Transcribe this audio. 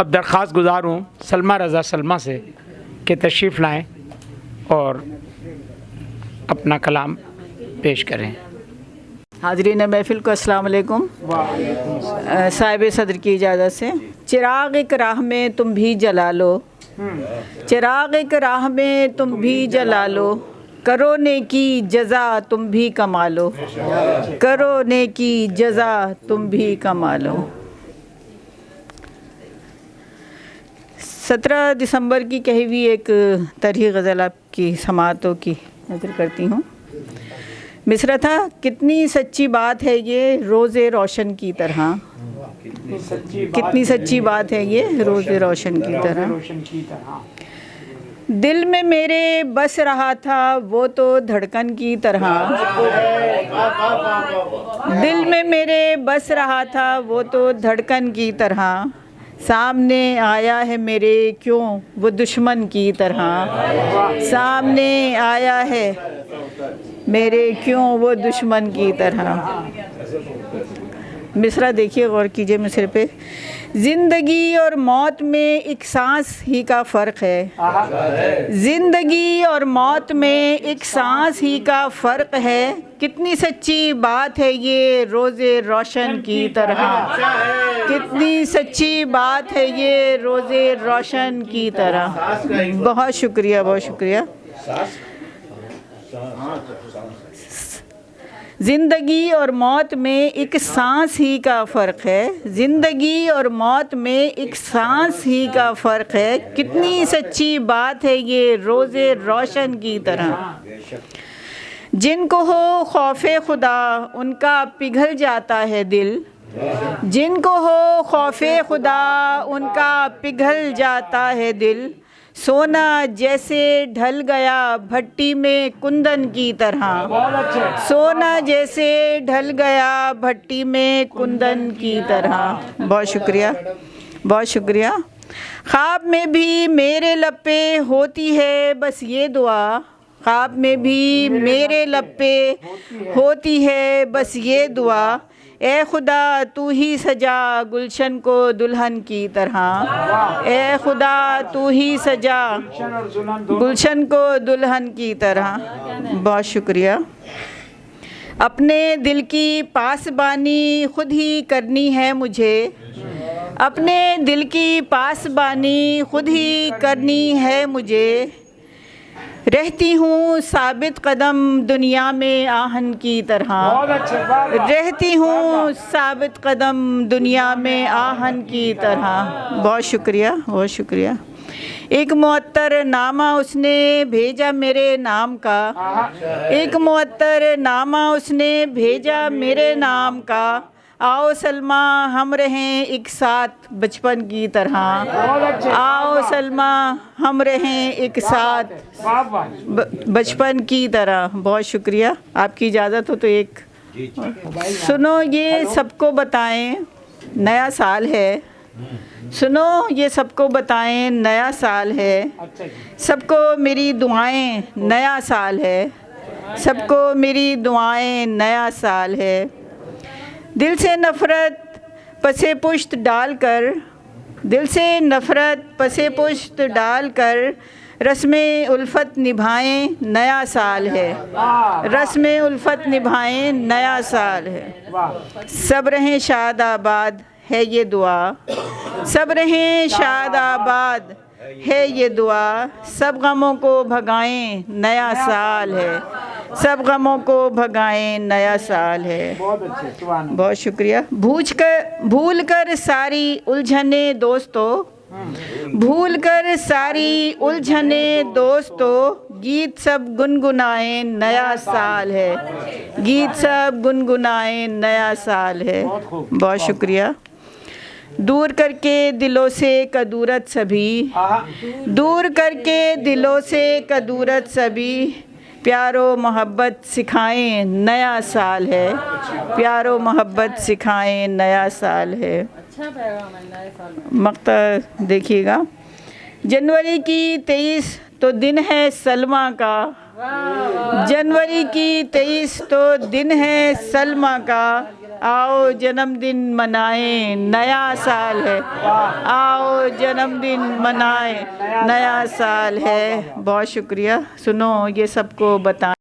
अब दरख्वास्त गुज़ार हूँ सलमा रज़ा सलमा से कि तशरीफ़ लाएँ और अपना कलाम पेश करें। हाज़रीन महफ़िल को अस्सलाम वालेकुम। साहिब सदर की इजाज़त से चिराग एक राह में तुम भी जला लो, चिराग एक राह में तुम भी जला लो, करो नेकी जज़ा तुम भी कमा लो, करो नेकी जज़ा तुम भी कमा लो। 17 दिसंबर की कही हुई एक तरही गज़ल आपकी समातों की नज़र करती हूँ। मिसरा था, कितनी सच्ची बात है ये रोज़े रोशन की तरह, कितनी सच्ची बात है ये रोज़े रोशन की तरह। दिल में मेरे बस रहा था वो तो धड़कन की तरह, दिल में मेरे बस रहा था वो तो धड़कन की तरह, सामने आया है मेरे क्यों वो दुश्मन की तरह, सामने आया है मेरे क्यों वो दुश्मन की तरह। मिसरा देखिए, गौर कीजिए मिसरे पे। ज़िंदगी और मौत में एक सांस ही का फ़र्क है, ज़िंदगी और मौत में एक सांस ही का फ़र्क है, कितनी सच्ची बात है ये रोज़े रोशन की तरह, कितनी सच्ची बात है ये रोज़े रोशन की तरह। बहुत शुक्रिया, बहुत शुक्रिया। ज़िंदगी और मौत में एक सांस ही का फ़र्क है, ज़िंदगी और मौत में एक सांस ही का फ़र्क है, कितनी सच्ची बात है ये रोज़े रोशन की तरह। जिनको हो खौफ़े खुदा उनका पिघल जाता है दिल, जिनको हो खौफ़े खुदा उनका पिघल जाता है दिल, सोना जैसे ढल गया भट्टी में कुंदन की तरह, सोना जैसे ढल गया भट्टी में कुंदन की तरह। बहुत शुक्रिया, बहुत शुक्रिया। ख्वाब में भी मेरे लब पे होती है बस ये दुआ, ख्वाब में भी मेरे लब पे होती है बस ये दुआ, ए खुदा तू ही सजा गुलशन को दुल्हन की तरह, ए खुदा तू ही सजा गुलशन को दुल्हन की तरह। बहुत शुक्रिया। अपने दिल की पासबानी खुद ही करनी है मुझे, अपने दिल की पासबानी खुद ही करनी है मुझे, रहती हूँ साबित कदम दुनिया में आहन की तरह, रहती हूँ साबित कदम दुनिया में आहन की तरह। बहुत शुक्रिया, बहुत शुक्रिया। एक मुअत्तर नामा उसने भेजा मेरे नाम का, एक मुअत्तर नामा उसने भेजा मेरे नाम का, आओ सलमा हम रहें एक साथ बचपन की तरह, आओ सलमा हम रहें एक साथ बचपन की तरह। बहुत शुक्रिया। आपकी इजाज़त हो तो एक सुनो ये सबको बताएं नया साल है, सुनो ये सबको बताएं नया साल है, सबको मेरी दुआएं नया साल है, सबको मेरी दुआएं नया साल है। दिल से नफ़रत पसे पुश्त डालकर, दिल से नफ़रत पसे पुश्त डालकर रस्में उल्फत निभाएं नया साल है, रस्में उल्फत निभाएं नया साल है। सब रहें शाद आबाद है ये दुआ, सब रहें शाद आबाद है ये दुआ, सब गमों को भगाएं नया साल है, सब गमों को भगाएं नया साल है। बहुत शुक्रिया। भूल कर सारी उलझने दोस्तों, भूल कर सारी उलझने दोस्तों, गीत सब गुनगुनाएं नया साल है, गीत सब गुनगुनाएं नया साल है। बहुत शुक्रिया। दूर करके दिलों से कदूरत सभी, दूर करके दिलों से कदूरत सभी, प्यारो मोहब्बत सिखाएं नया साल है, प्यारो मोहब्बत सिखाएं नया साल है। मक्ता देखिएगा। जनवरी की 23 तो दिन है सलमा का, जनवरी की 23 तो दिन है सलमा का, आओ जन्मदिन मनाएं, नया साल है। आओ जन्मदिन मनाएं, नया साल है। बहुत शुक्रिया। सुनो, ये सबको बता